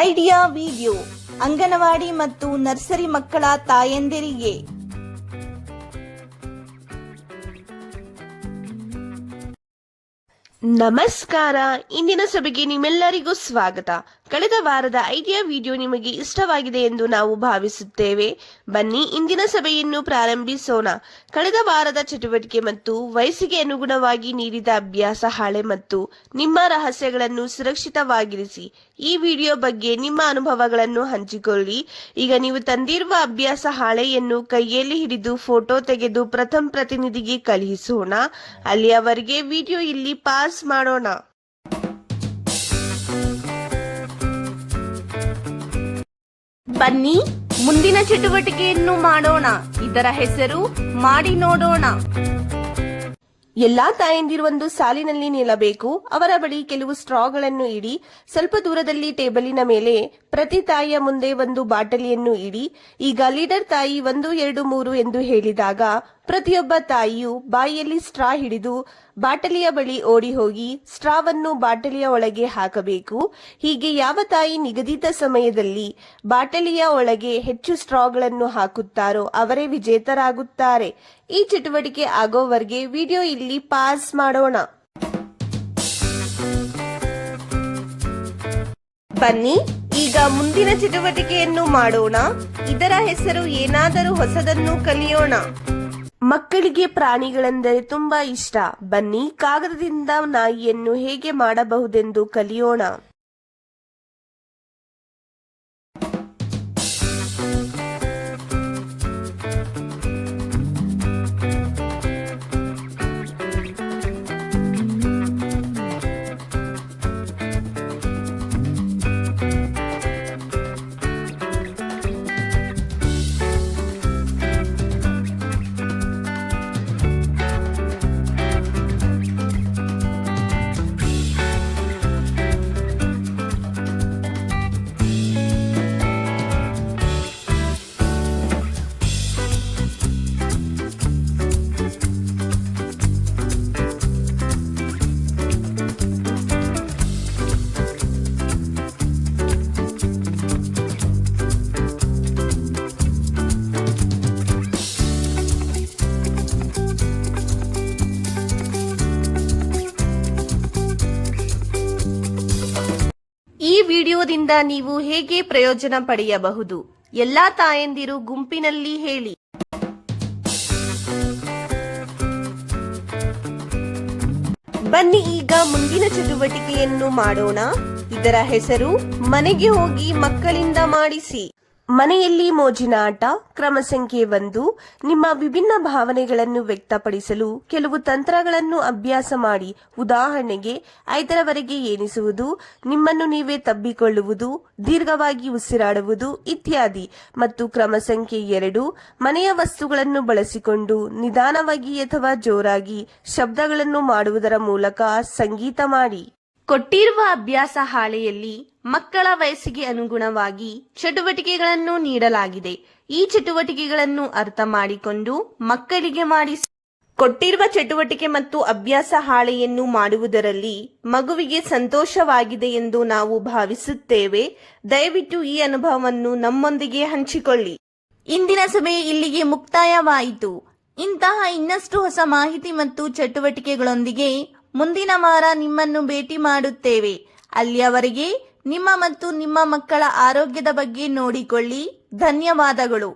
Idea video anganwadi ಮತ್ತು nursery ಮಕ್ಕಳ ತಾಯಂದಿರಿಗೆ. ನಮಸ್ಕಾರ. ಇಂದಿನ ಸಭೆಗೆ ನಿಮ್ಮೆಲ್ಲರಿಗೂ ಸ್ವಾಗತ. ಕಳೆದ ವಾರದ ಐಡಿಯಾ ವಿಡಿಯೋ ನಿಮಗೆ ಇಷ್ಟವಾಗಿದೆ ಎಂದು ನಾವು ಭಾವಿಸುತ್ತೇವೆ. ಬನ್ನಿ ಇಂದಿನ ಸಭೆಯನ್ನು ಪ್ರಾರಂಭಿಸೋಣ. ಕಳೆದ ವಾರದ ಚಟುವಟಿಕೆ ಮತ್ತು ವಯಸ್ಸಿಗೆ ಅನುಗುಣವಾಗಿ ನೀಡಿದ ಅಭ್ಯಾಸ ಹಾಳೆ ಮತ್ತು ನಿಮ್ಮ ರಹಸ್ಯಗಳನ್ನು ಸುರಕ್ಷಿತವಾಗಿರಿಸಿ. ಈ ವಿಡಿಯೋ ಬಗ್ಗೆ ನಿಮ್ಮ ಅನುಭವಗಳನ್ನು ಹಂಚಿಕೊಳ್ಳಿ. ಈಗ ನೀವು ತಂದಿರುವ ಅಭ್ಯಾಸ ಹಾಳೆಯನ್ನು ಕೈಯಲ್ಲಿ ಹಿಡಿದು ಫೋಟೋ ತೆಗೆದು ಪ್ರಥಮ ಪ್ರತಿನಿಧಿಗೆ ಕಳುಹಿಸೋಣ. ಅಲ್ಲಿಯವರೆಗೆ ವಿಡಿಯೋ ಇಲ್ಲಿ ಪಾಸ್ ಮಾಡೋಣ. ಬನ್ನಿ ಮುಂದಿನ ಚಟುವಟಿಕೆಯನ್ನು ಮಾಡೋಣ. ಇದರ ಹೆಸರು ಮಾಡಿ ನೋಡೋಣ. ಎಲ್ಲಾ ತಾಯಂದಿರು ಒಂದು ಸಾಲಿನಲ್ಲಿ ನಿಲ್ಲಬೇಕು. ಅವರ ಬಳಿ ಕೆಲವು ಸ್ಟ್ರಾಗಳನ್ನು ಇಡಿ. ಸ್ವಲ್ಪ ದೂರದಲ್ಲಿ ಟೇಬಲಿನ ಮೇಲೆ ಪ್ರತಿ ತಾಯಿಯ ಮುಂದೆ ಒಂದು ಬಾಟಲಿಯನ್ನು ಇಡಿ. ಈಗ ಲೀಡರ್ ತಾಯಿ 1, 2, 3 ಎಂದು ಹೇಳಿದಾಗ ಪ್ರತಿಯೊಬ್ಬ ತಾಯಿಯು ಬಾಯಿಯಲ್ಲಿ ಸ್ಟ್ರಾ ಹಿಡಿದು ಬಾಟಲಿಯ ಬಳಿ ಓಡಿ ಹೋಗಿ ಸ್ಟ್ರಾವನ್ನು ಬಾಟಲಿಯ ಒಳಗೆ ಹಾಕಬೇಕು. ಹೀಗೆ ಯಾವ ತಾಯಿ ನಿಗದಿತ ಸಮಯದಲ್ಲಿ ಬಾಟಲಿಯ ಒಳಗೆ ಹೆಚ್ಚು ಸ್ಟ್ರಾಗಳನ್ನು ಹಾಕುತ್ತಾರೋ ಅವರೇ ವಿಜೇತರಾಗುತ್ತಾರೆ. ಈ ಚಟುವಟಿಕೆ ಆಗೋವರೆಗೆ ವಿಡಿಯೋ ಇಲ್ಲಿ ಪಾಸ್ ಮಾಡೋಣ. ಬನ್ನಿ ಈಗ ಮುಂದಿನ ಚಟುವಟಿಕೆಯನ್ನು ಮಾಡೋಣ. ಇದರ ಹೆಸರು ಏನಾದರೂ ಹೊಸದನ್ನು ಕಲಿಯೋಣ. ಮಕ್ಕಳಿಗೆ ಪ್ರಾಣಿಗಳೆಂದರೆ ತುಂಬಾ ಇಷ್ಟ. ಬನ್ನಿ ಕಾಗದದಿಂದ ನಾಯಿಯನ್ನು ಹೇಗೆ ಮಾಡಬಹುದೆಂದು ಕಲಿಯೋಣ. ಈ ವಿಡಿಯೋದಿಂದ ನೀವು ಹೇಗೆ ಪ್ರಯೋಜನ ಪಡೆಯಬಹುದು? ಎಲ್ಲಾ ತಾಯಂದಿರು ಗುಂಪಿನಲ್ಲಿ ಹೇಳಿ. ಬನ್ನಿ ಈಗ ಮುಂದಿನ ಚಟುವಟಿಕೆಯನ್ನು ಮಾಡೋಣ. ಇದರ ಹೆಸರು ಮನೆಗೆ ಹೋಗಿ ಮಕ್ಕಳಿಂದ ಮಾಡಿಸಿ. ಮನೆಯಲ್ಲಿ ಮೋಜಿನ ಆಟ. ಕ್ರಮ ಸಂಖ್ಯೆ 1. ನಿಮ್ಮ ವಿಭಿನ್ನ ಭಾವನೆಗಳನ್ನು ವ್ಯಕ್ತಪಡಿಸಲು ಕೆಲವು ತಂತ್ರಗಳನ್ನು ಅಭ್ಯಾಸ ಮಾಡಿ. ಉದಾಹರಣೆಗೆ 5ರವರೆಗೆ ಎಣಿಸುವುದು, ನಿಮ್ಮನ್ನು ನೀವೇ ತಬ್ಬಿಕೊಳ್ಳುವುದು, ದೀರ್ಘವಾಗಿ ಉಸಿರಾಡುವುದು ಇತ್ಯಾದಿ. ಮತ್ತು ಕ್ರಮ ಸಂಖ್ಯೆ 2. ಮನೆಯ ವಸ್ತುಗಳನ್ನು ಬಳಸಿಕೊಂಡು ನಿಧಾನವಾಗಿ ಅಥವಾ ಜೋರಾಗಿ ಶಬ್ದಗಳನ್ನು ಮಾಡುವುದರ ಮೂಲಕ ಸಂಗೀತ ಮಾಡಿ. ಕೊಟ್ಟಿರುವ ಅಭ್ಯಾಸ ಹಾಳೆಯಲ್ಲಿ ಮಕ್ಕಳ ವಯಸ್ಸಿಗೆ ಅನುಗುಣವಾಗಿ ಚಟುವಟಿಕೆಗಳನ್ನು ನೀಡಲಾಗಿದೆ. ಈ ಚಟುವಟಿಕೆಗಳನ್ನು ಅರ್ಥ ಮಾಡಿಕೊಂಡು ಮಕ್ಕಳಿಗೆ ಮಾಡಿಸಿ. ಕೊಟ್ಟಿರುವ ಚಟುವಟಿಕೆ ಮತ್ತು ಅಭ್ಯಾಸ ಹಾಳೆಯನ್ನು ಮಾಡುವುದರಲ್ಲಿ ಮಗುವಿಗೆ ಸಂತೋಷವಾಗಿದೆ ಎಂದು ನಾವು ಭಾವಿಸುತ್ತೇವೆ. ದಯವಿಟ್ಟು ಈ ಅನುಭವವನ್ನು ನಮ್ಮೊಂದಿಗೆ ಹಂಚಿಕೊಳ್ಳಿ. ಇಂದಿನ ಸಭೆ ಇಲ್ಲಿಗೆ ಮುಕ್ತಾಯವಾಯಿತು. ಇಂತಹ ಇನ್ನಷ್ಟು ಹೊಸ ಮಾಹಿತಿ ಮತ್ತು ಚಟುವಟಿಕೆಗಳೊಂದಿಗೆ ಮುಂದಿನ ವಾರ ನಿಮ್ಮನ್ನು ಭೇಟಿ ಮಾಡುತ್ತೇವೆ. ಅಲ್ಲಿಯವರೆಗೆ ನಿಮ್ಮ ಮತ್ತು ನಿಮ್ಮ ಮಕ್ಕಳ ಆರೋಗ್ಯದ ಬಗ್ಗೆ ನೋಡಿಕೊಳ್ಳಿ. ಧನ್ಯವಾದಗಳು.